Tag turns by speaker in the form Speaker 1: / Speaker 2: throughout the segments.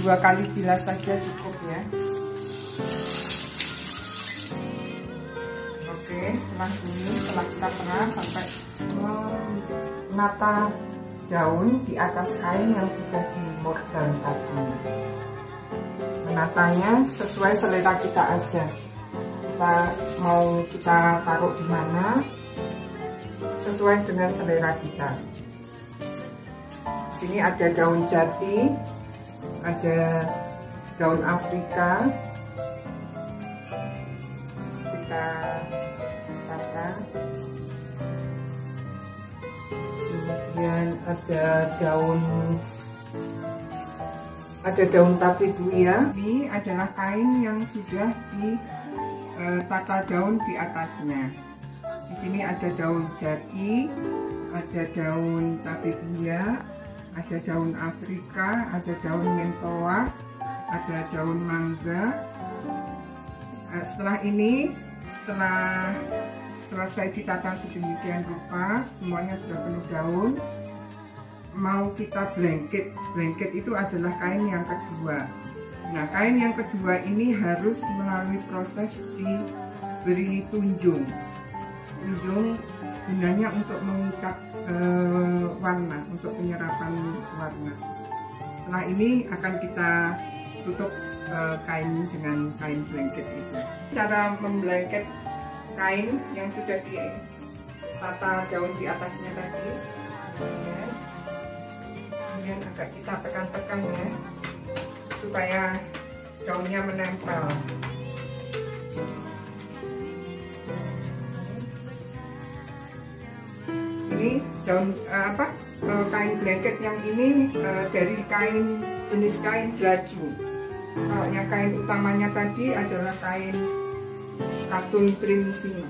Speaker 1: 2 kali bilas saja cukup ya. Oke, setelah kita peras sampai menata daun di atas kain yang sudah di mordal tadi. Menatanya sesuai selera kita aja. Kita taruh di mana sesuai dengan selera kita. Sini ada daun jati, ada daun Afrika, kita tata. Kemudian ada daun tabebuya. Ini adalah kain yang sudah ditata daun di atasnya. Di sini ada daun jati, ada daun tabebuya, ada daun Afrika, ada daun mentoa, ada daun mangga. Setelah selesai ditata sedemikian rupa, semuanya sudah penuh daun. Mau kita blanket. Blanket itu adalah kain yang kedua. Nah, kain yang kedua ini harus melalui proses diberi tunjung. Tunjung gunanya untuk mengikat warna, untuk penyerapan warna. Setelah ini akan kita tutup kain dengan kain blanket itu. Cara memblanket kain yang sudah ditata daun di atasnya tadi, kemudian agak kita tekan-tekan ya, supaya daunnya menempel. Ini daun kain blanket yang ini dari jenis kain belaju. Kalau yang kain utamanya tadi adalah kain katun primissima.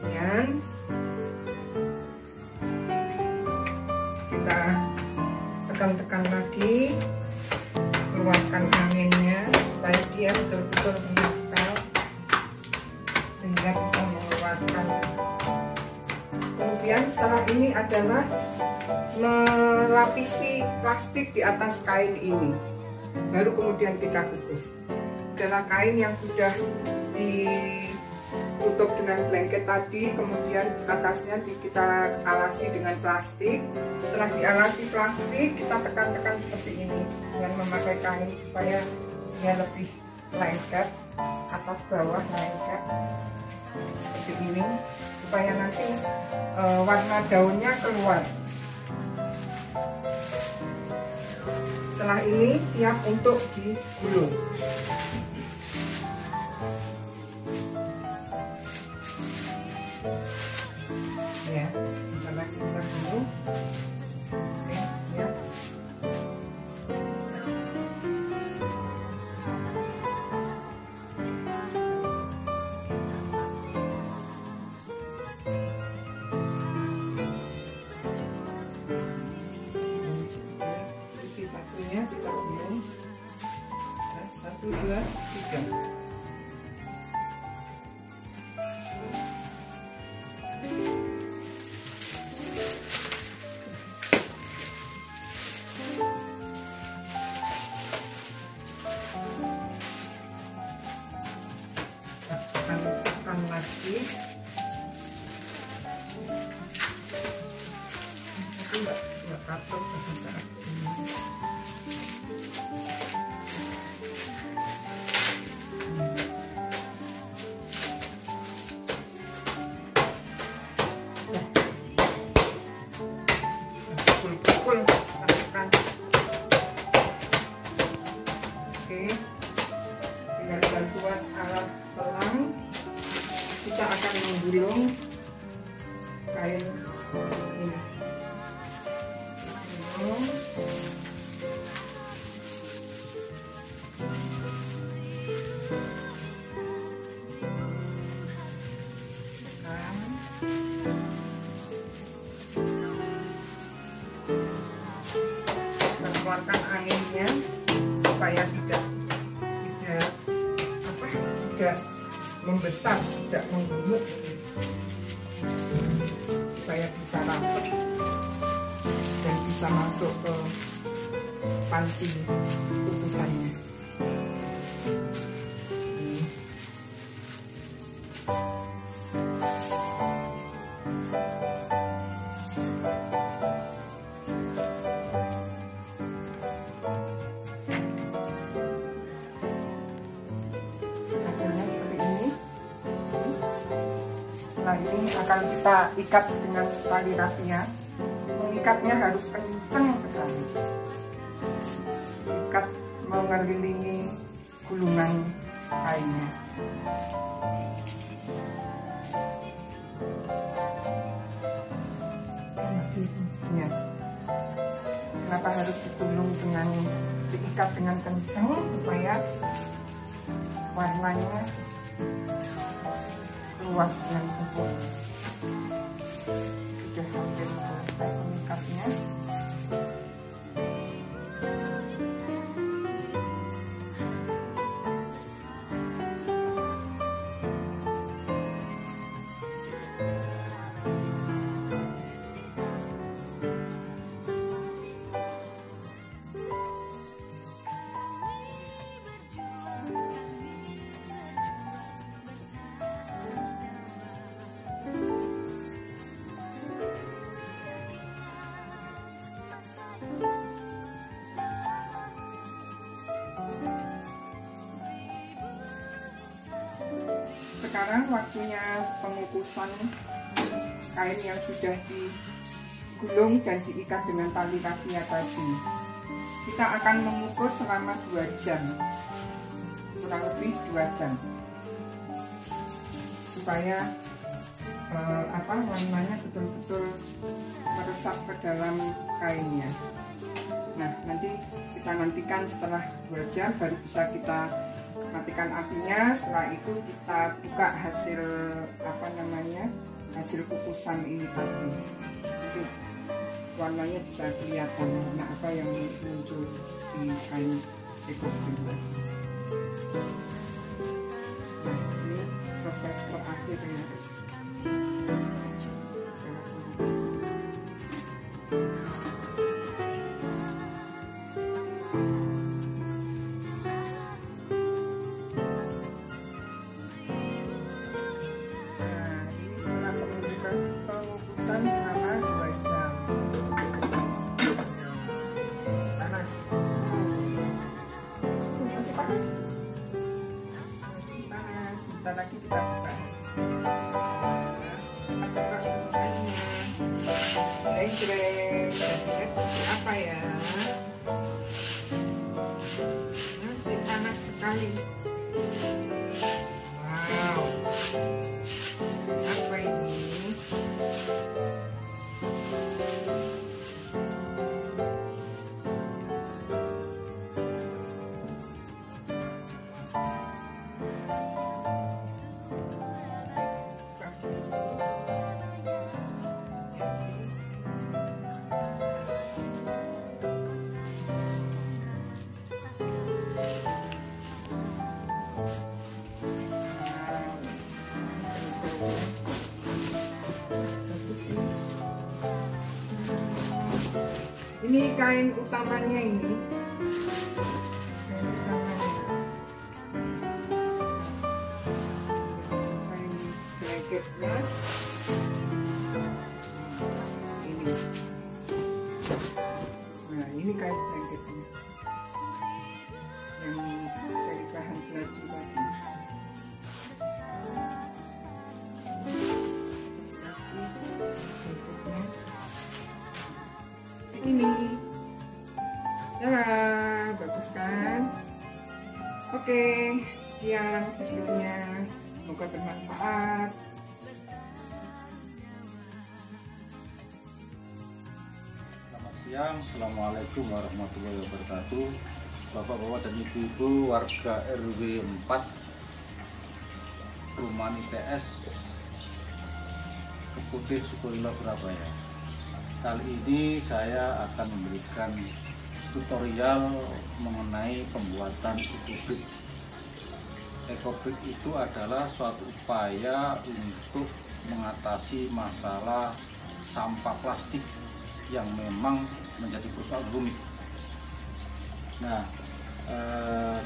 Speaker 1: Kemudian kita tekan-tekan lagi, keluarkan anginnya supaya dia betul-betul menempel sehingga bisa mengeluarkan. Kemudian setelah ini adalah melapisi plastik di atas kain ini, baru kemudian kita kukus. Adalah kain yang sudah ditutup dengan blanket tadi, kemudian atasnya kita alasi dengan plastik. Setelah dialasi plastik, kita tekan-tekan seperti ini dengan memakai kain supaya dia lebih lengket, atas bawah lengket seperti ini, supaya nanti warna daunnya keluar. Setelah ini siap untuk digulung. Ya, setelah kita gulung, oke, ya. Satunya kita gulung. 1, 2, 3. Tekan lagi. Itu enggak katur sebentar. Pukul, tekan. Oke, dengan bantuan alat selang kita akan menggulung kain ini. Gulung. Keluarkan anginnya supaya tidak membesar, tidak menggumuk, supaya bisa rapat dan bisa masuk ke panci kukusannya. Hasilnya seperti ini. Nah, ini akan kita ikat dengan tali rafia. Mengikatnya harus kencang sekali. Ikat mengelilingi gulungan kainnya. Ya. Kenapa harus digulung dengan diikat dengan kencang supaya warnanya luas dan sempurna. Sudah hampir selesai mengikatnya. Sekarang waktunya pengukusan kain yang sudah digulung dan diikat dengan tali rafia tadi. Kita akan mengukur selama 2 jam, kurang lebih 2 jam, supaya warnanya betul-betul meresap ke dalam kainnya. Nah, nanti kita nantikan setelah 2 jam baru bisa kita matikan apinya. Setelah itu kita buka hasil hasil kukusan ini tadi. Jadi warnanya bisa kelihatan warna apa yang muncul di kain ekosistem. Nah, ini proses terakhirnya. Sebentar lagi kita buka. Jreng, apa ya? Masih panas sekali. Wow, apa ini? Ini kain utamanya ini. Kain utamanya. Kain blanketnya. Ini. Nah, ini kain blanketnya. Yang dari bahan baju tadi. Ini ya, bagus kan? Oke, sekian videonya, semoga bermanfaat.
Speaker 2: Selamat siang, assalamualaikum warahmatullahi wabarakatuh. Bapak-bapak dan ibu-ibu warga RW 4 Perumahan ITS Keputih Sukolilo Surabaya. Kali ini saya akan memberikan tutorial mengenai pembuatan ekobrik. Ekobrik itu adalah suatu upaya untuk mengatasi masalah sampah plastik yang memang menjadi persoalan rumit. Nah,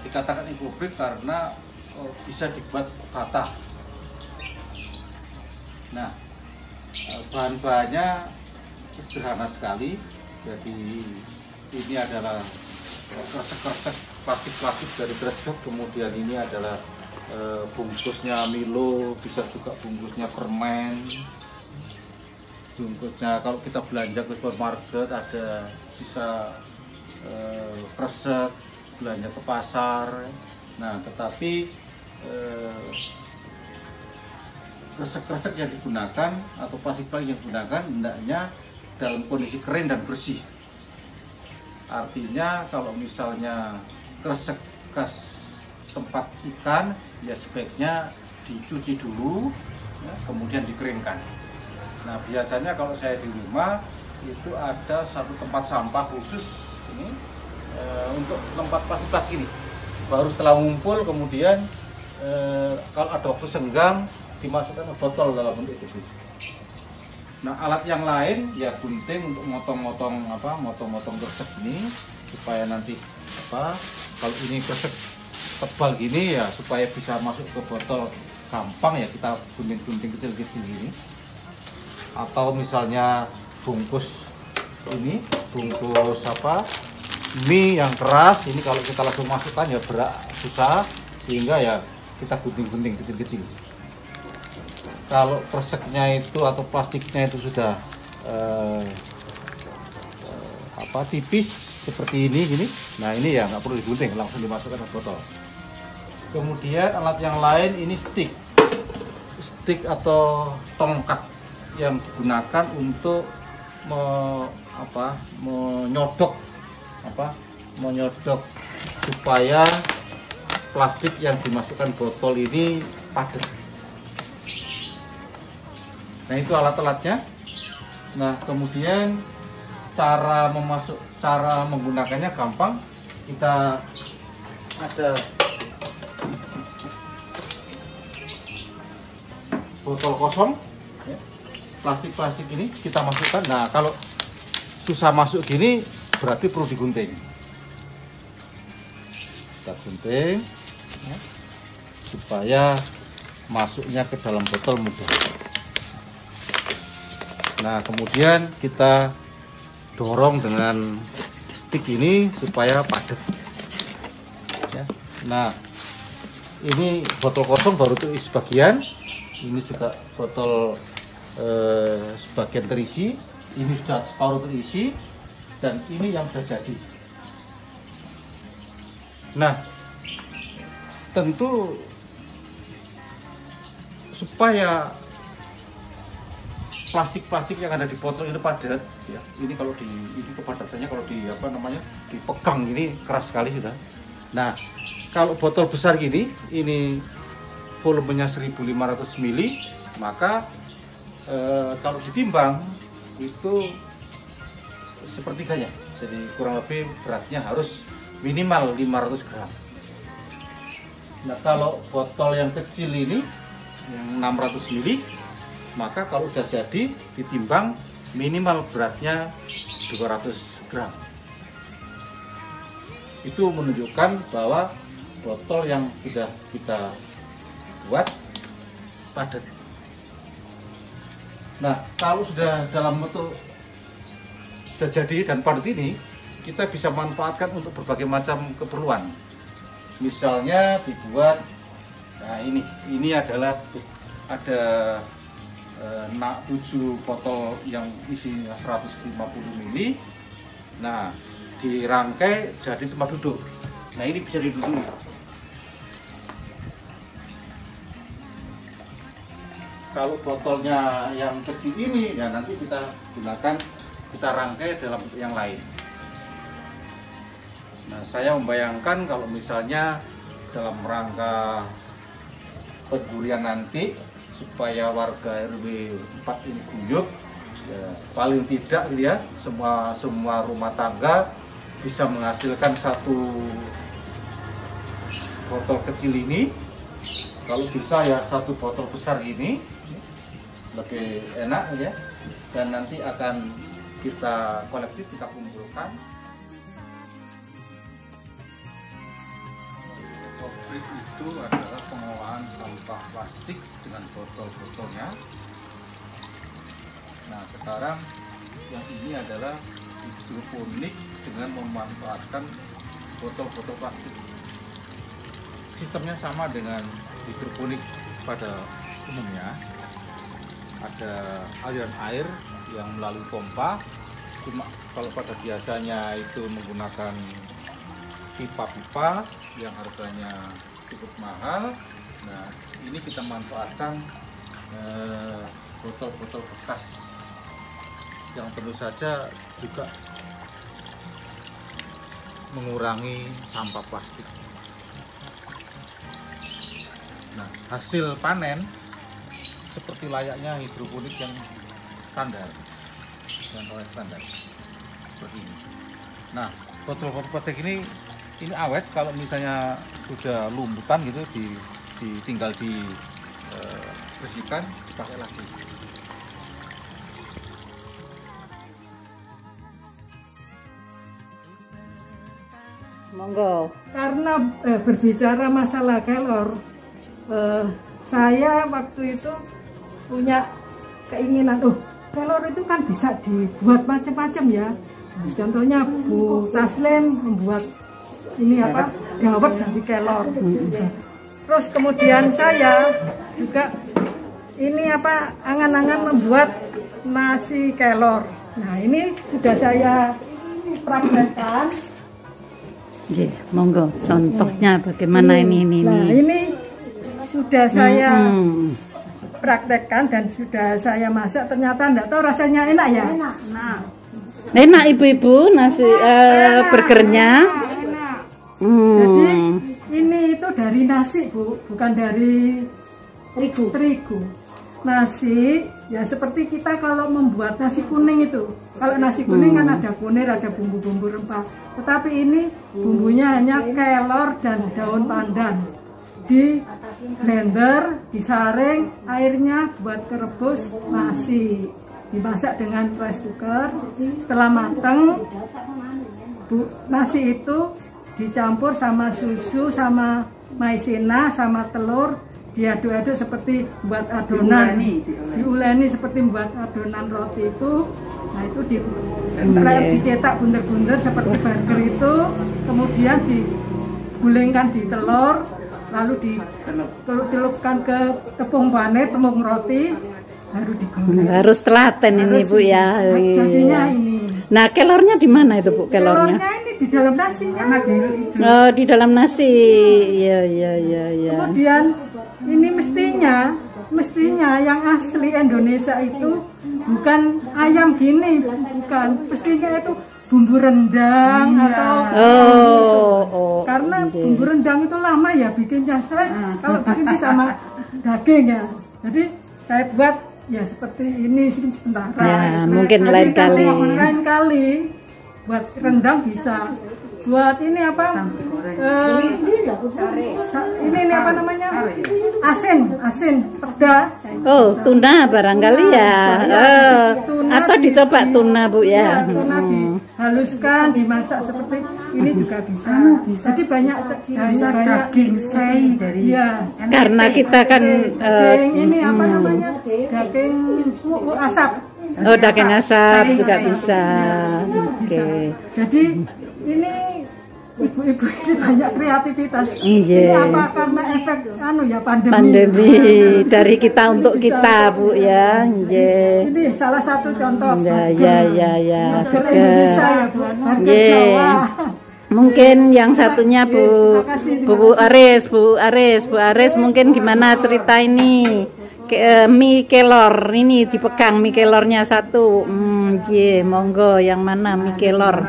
Speaker 2: dikatakan ekobrik karena bisa dibuat bata. Nah, bahan-bahannya sederhana sekali. Jadi ini adalah kresek-kresek plastik-plastik dari gresik, kemudian ini adalah bungkusnya Milo, bisa juga bungkusnya permen, bungkusnya kalau kita belanja ke supermarket ada sisa kresek belanja ke pasar. Nah, tetapi kresek-kresek yang digunakan atau plastik-plastik yang digunakan hendaknya dalam kondisi kering dan bersih. Artinya kalau misalnya kresek bekas tempat ikan, ya sebaiknya dicuci dulu, ya, kemudian dikeringkan. Nah, biasanya kalau saya di rumah itu ada satu tempat sampah khusus ini untuk tempat plastik-plastik ini. Baru setelah ngumpul, kemudian kalau ada waktu senggang dimasukkan ke botol dalam bentuk itu. Nah, alat yang lain ya gunting untuk motong-motong kresek ini supaya nanti kalau ini kresek tebal gini ya supaya bisa masuk ke botol gampang, ya kita gunting-gunting kecil-kecil gini. Atau misalnya bungkus mie yang keras ini, kalau kita langsung masukkan ya berat susah, sehingga ya kita gunting-gunting kecil-kecil. Kalau kreseknya itu atau plastiknya itu sudah tipis seperti ini gini, nah ini ya nggak perlu digunting, langsung dimasukkan ke botol. Kemudian alat yang lain ini stick atau tongkat yang digunakan untuk menyodok supaya plastik yang dimasukkan botol ini padat. Nah, itu alat-alatnya. Nah, kemudian cara menggunakannya gampang. Kita ada botol kosong, ya, plastik ini kita masukkan. Nah, kalau susah masuk gini berarti perlu digunting. Kita gunting, ya, supaya masuknya ke dalam botol mudah. Nah, kemudian kita dorong dengan stick ini supaya padat. Ya. Nah, ini botol kosong baru terisi sebagian. Ini juga botol sebagian terisi. Ini sudah separuh terisi. Dan ini yang sudah jadi. Nah, tentu supaya plastik-plastik yang ada di botol ini padat, ya. Ini kalau ini kepadatannya kalau dipegang ini keras sekali sudah. Nah, kalau botol besar gini, ini volumenya 1500 ml, maka kalau ditimbang itu sepertiganya. Jadi kurang lebih beratnya harus minimal 500 gram. Nah, kalau botol yang kecil ini yang 600 ml, maka kalau sudah jadi ditimbang minimal beratnya 200 gram. Itu menunjukkan bahwa botol yang sudah kita buat padat. Nah, kalau sudah dalam bentuk sudah jadi dan padat ini, kita bisa manfaatkan untuk berbagai macam keperluan. Misalnya dibuat, nah ini adalah ada 7 botol yang isinya 150 ml. Nah, dirangkai jadi tempat duduk. Nah, ini bisa diduduki. Kalau botolnya yang kecil ini, ya nanti kita rangkai dalam bentuk yang lain. Nah, saya membayangkan kalau misalnya dalam rangka pendurian nanti, supaya warga RW 4 ini guyup, ya, paling tidak ya semua rumah tangga bisa menghasilkan satu botol kecil ini. Kalau bisa ya satu botol besar ini lebih enak ya, dan nanti akan kita koleksi, kita kumpulkan. hidroponik itu adalah pengolahan sampah plastik dengan botol-botolnya. Nah, sekarang yang ini adalah hidroponik dengan memanfaatkan botol-botol plastik. Sistemnya sama dengan hidroponik pada umumnya. Ada aliran air yang melalui pompa. Cuma kalau pada biasanya itu menggunakan pipa-pipa yang harganya cukup mahal. Nah, ini kita manfaatkan botol-botol bekas yang tentu saja juga mengurangi sampah plastik. Nah, hasil panen seperti layaknya hidroponik yang standar, seperti ini. Nah, botol-botol plastik ini awet. Kalau misalnya sudah lumputan gitu, tinggal dibersihkan, dipakai lagi.
Speaker 3: Monggo.
Speaker 4: Karena berbicara masalah kelor, saya waktu itu punya keinginan, kelor itu kan bisa dibuat macam-macam ya. Contohnya Bu Taslim membuat ini apa, dawet dari kelor. Terus kemudian saya juga ini apa, angan-angan membuat nasi kelor. Nah, ini sudah saya praktekkan.
Speaker 3: Monggo, contohnya bagaimana ini.
Speaker 4: Nah, ini sudah saya praktekkan dan sudah saya masak. Ternyata enggak tahu rasanya enak ya.
Speaker 3: Enak ibu-ibu nasi burgernya.
Speaker 4: Enak. Jadi ini itu dari nasi Bu, bukan dari terigu. Nasi ya seperti kita kalau membuat nasi kuning itu. Kalau nasi kuning kan ada kunir, ada bumbu-bumbu rempah. Tetapi ini bumbunya hanya kelor dan daun pandan. Di blender, disaring, airnya buat kerebus nasi. Dimasak dengan rice cooker. Setelah matang, nasi itu dicampur sama susu, sama maizena, sama telur. Diaduk-aduk seperti buat adonan, diuleni seperti buat adonan roti itu. Nah, itu dicetak bunder-bunder seperti burger itu, kemudian digulingkan di telur, lalu dicelupkan ke tepung panet, tepung roti, baru digoreng.
Speaker 3: Harus telaten ini Bu ya.
Speaker 4: Jadinya ini.
Speaker 3: Nah, kelornya di mana itu Bu? Kelornya
Speaker 4: ini di dalam nasinya.
Speaker 3: Oh, di dalam nasi. Iya.
Speaker 4: Kemudian ini mestinya yang asli Indonesia itu bukan ayam gini, bukan. Mestinya itu bumbu rendang atau karena bumbu rendang itu lama ya bikinnya. Saya kalau bikin sih sama daging ya. Jadi saya buat ya seperti ini sebentar.
Speaker 3: Ya, mungkin lain
Speaker 4: kali buat rendang bisa. Buat ini apa? Ini apa namanya? Asin, peda.
Speaker 3: Oh, tuna barangkali ya. Atau dicoba tuna Bu ya.
Speaker 4: Tuna dihaluskan, dimasak seperti ini juga bisa. Jadi banyak daging sei dari. Ya.
Speaker 3: Karena kita kan
Speaker 4: ini apa namanya? Daging asap.
Speaker 3: Oh, daging asap juga bisa. Oke.
Speaker 4: Jadi ini ibu-ibu ini banyak kreativitas.
Speaker 3: Ini
Speaker 4: apa karena efek pandemi
Speaker 3: dari kita untuk kita Bu ya.
Speaker 4: Ini salah satu contoh.
Speaker 3: Ya.
Speaker 4: Indonesia ya Bu. Jawa.
Speaker 3: Mungkin yang satunya Bu Aris mungkin gimana cerita ini? Mie kelor ini dipegang mie kelornya satu. Monggo yang mana mie kelor?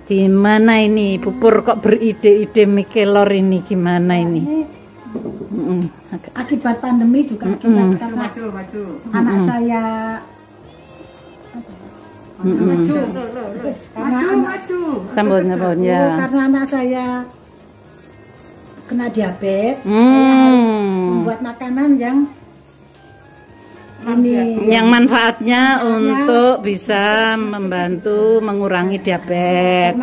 Speaker 3: Di mana ini? Pupur kok beride-ide mie kelor ini gimana ini?
Speaker 5: Akibat pandemi juga karena anak saya
Speaker 3: sambut ya.
Speaker 5: Karena anak saya kena diabetes, saya harus membuat makanan yang
Speaker 3: manfaatnya untuk bisa membantu mengurangi diabetes.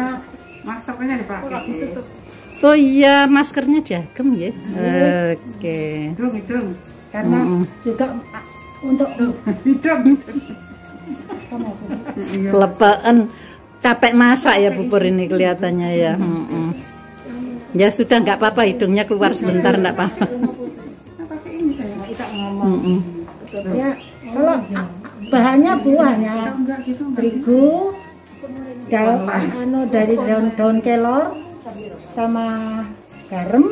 Speaker 3: Oh iya, maskernya diagem ya. Oke.
Speaker 1: Hidung.
Speaker 5: Karena juga untuk
Speaker 1: Hidung.
Speaker 3: Kelepaan capek masak ya bubur ini kelihatannya ya. Ya sudah nggak apa-apa, hidungnya keluar sebentar nggak apa-apa.
Speaker 5: ya kalau bahannya buahnya terigu, dari daun kelor sama garam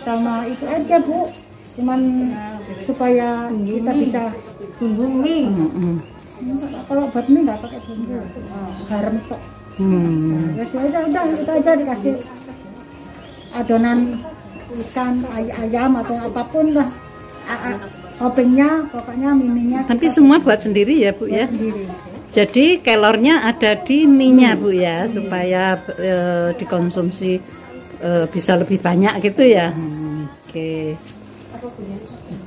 Speaker 5: sama itu aja Bu, cuman supaya kita bisa bumbu mie. Kalau buat mie nggak pakai bumbu, garam kok. Udah itu aja dikasih adonan ikan, ayam atau apapun lah. Toppingnya pokoknya mie-nya.
Speaker 3: Tapi semua buat sendiri ya Bu ya.
Speaker 5: Sendiri.
Speaker 3: Jadi kelornya ada di mie-nya Bu ya, supaya dikonsumsi bisa lebih banyak gitu ya. Oke.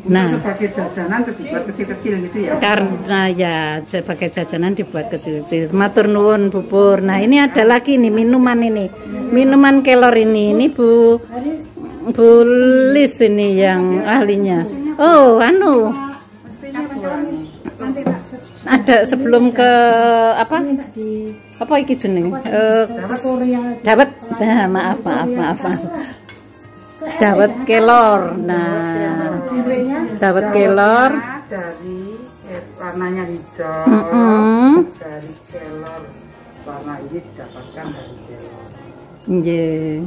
Speaker 3: Nah,
Speaker 1: sebagai jajanan terus dibuat kecil-kecil gitu ya.
Speaker 3: karena ya sebagai jajanan dibuat kecil-kecil. Matur nuwun bubur. Nah, ini ada lagi nih minuman ini. Minuman kelor ini Bu Lis ini yang ahlinya. Oh, ada sebelum ke apa iki jeneng? Dawet. Nah, maaf. Dawet kelor. Nah, dawet kelor
Speaker 1: dari warnanya hijau. Dari kelor warna ini didapatkan dari kelor.
Speaker 3: Nggih.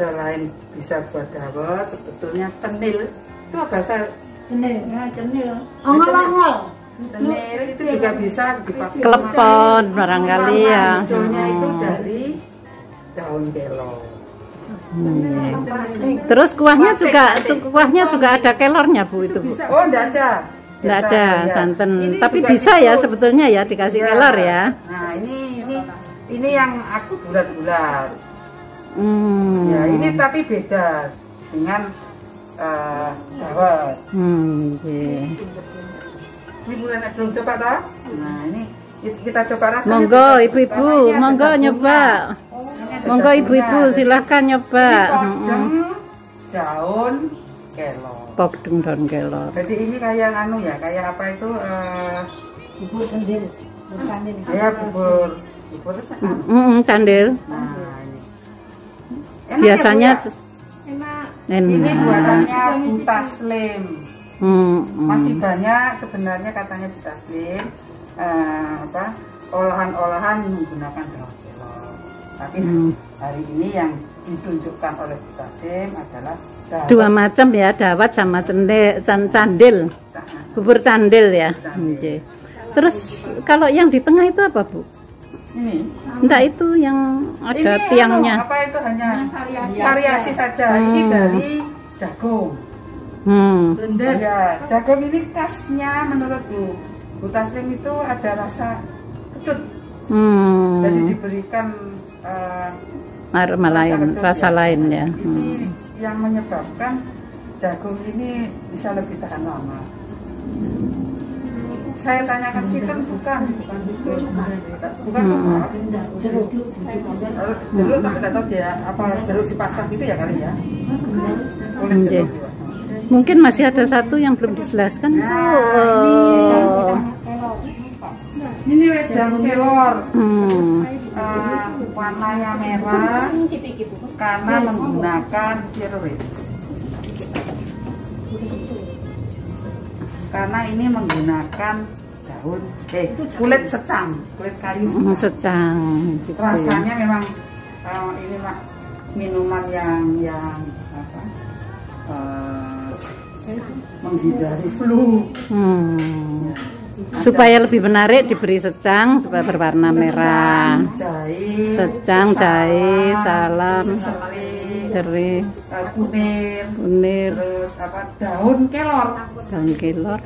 Speaker 1: Selain bisa buat dawet, sebetulnya cenil itu bahasa cenil.
Speaker 5: Ongol-ongol.
Speaker 1: Cenil itu juga bisa dipakai.
Speaker 3: Klepon barangkali ya.
Speaker 1: Hijaunya itu dari daun kelor.
Speaker 3: Terus kuahnya juga ada kelornya Bu itu Bu.
Speaker 1: Oh, enggak ada.
Speaker 3: Enggak ada
Speaker 1: Ya.
Speaker 3: santan.
Speaker 1: Ini
Speaker 3: Tapi
Speaker 1: juga
Speaker 3: bisa
Speaker 1: gitu.
Speaker 3: ya sebetulnya ya dikasih kelor ya.
Speaker 1: Nah, ini yang aku bulat-bulat. Ya, ini tapi beda dengan dawet.
Speaker 3: Iya.
Speaker 1: Ini bulan belum coba toh? Nah, ini kita coba rasanya.
Speaker 3: Monggo ibu-ibu, monggo nyoba. Monggo ibu-ibu silahkan nyoba.
Speaker 1: Podeng daun kelor.
Speaker 3: Podeng daun kelor.
Speaker 1: Jadi ini kayak kayak apa itu
Speaker 5: Bubur cendil.
Speaker 1: ya bubur
Speaker 3: Candil.
Speaker 1: Nah, ini. Enak
Speaker 3: Biasanya
Speaker 1: ya, Bu, ya?
Speaker 3: enak.
Speaker 1: Ini buatannya Bu Taslim. Masih banyak sebenarnya katanya Bu Taslim olahan-olahan menggunakan daun kelor. Tapi hari ini yang ditunjukkan oleh Bu Taslim adalah
Speaker 3: Dua macam ya, dawet sama candil. Bubur candil ya. Oke. Terus kalau yang di tengah itu apa Bu?
Speaker 1: Ini.
Speaker 3: Enggak, itu yang ada
Speaker 1: Ini
Speaker 3: tiangnya.
Speaker 1: apa itu hanya variasi saja. Ini dari jagung. Ya, jagung ini khasnya menurut Bu Taslim itu ada rasa kecut. Jadi diberikan
Speaker 3: aroma lain, rasa lain ya.
Speaker 1: Ini yang menyebabkan jagung ini bisa lebih tahan lama. Saya tanyakan chicken bukan jeruk tapi tidak tahu dia apa jeruk di pasar gitu ya kali ya. Kulit jeruk.
Speaker 3: Mungkin masih ada satu yang belum dijelaskan.
Speaker 1: Ini wedang kelor. Warnanya merah karena menggunakan karena ini menggunakan daun kulit secang, kulit kayu
Speaker 3: secang gitu.
Speaker 1: Rasanya memang ini minuman yang menghindari flu.
Speaker 3: Supaya lebih menarik diberi secang supaya berwarna merah. Secang, jahe, salam, jerih, kunir,
Speaker 1: terus daun kelor.
Speaker 3: Daun kelor.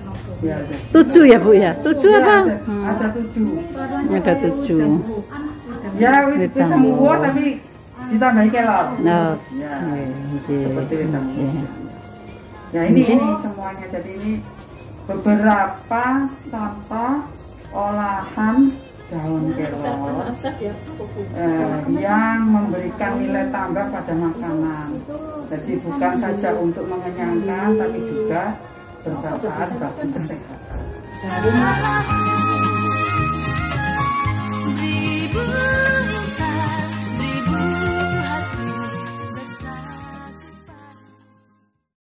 Speaker 3: 7 ya Bu ya? 7 apa?
Speaker 1: Ada 7.
Speaker 3: Ada 7.
Speaker 1: Ya, itu semua tapi ditambahin kelor. Seperti itu. Ya ini semuanya. Jadi ini beberapa contoh olahan
Speaker 6: daun kelor yang memberikan nilai tambah pada makanan. Jadi bukan saja untuk mengenyangkan, tapi juga bermanfaat bagi kesehatan.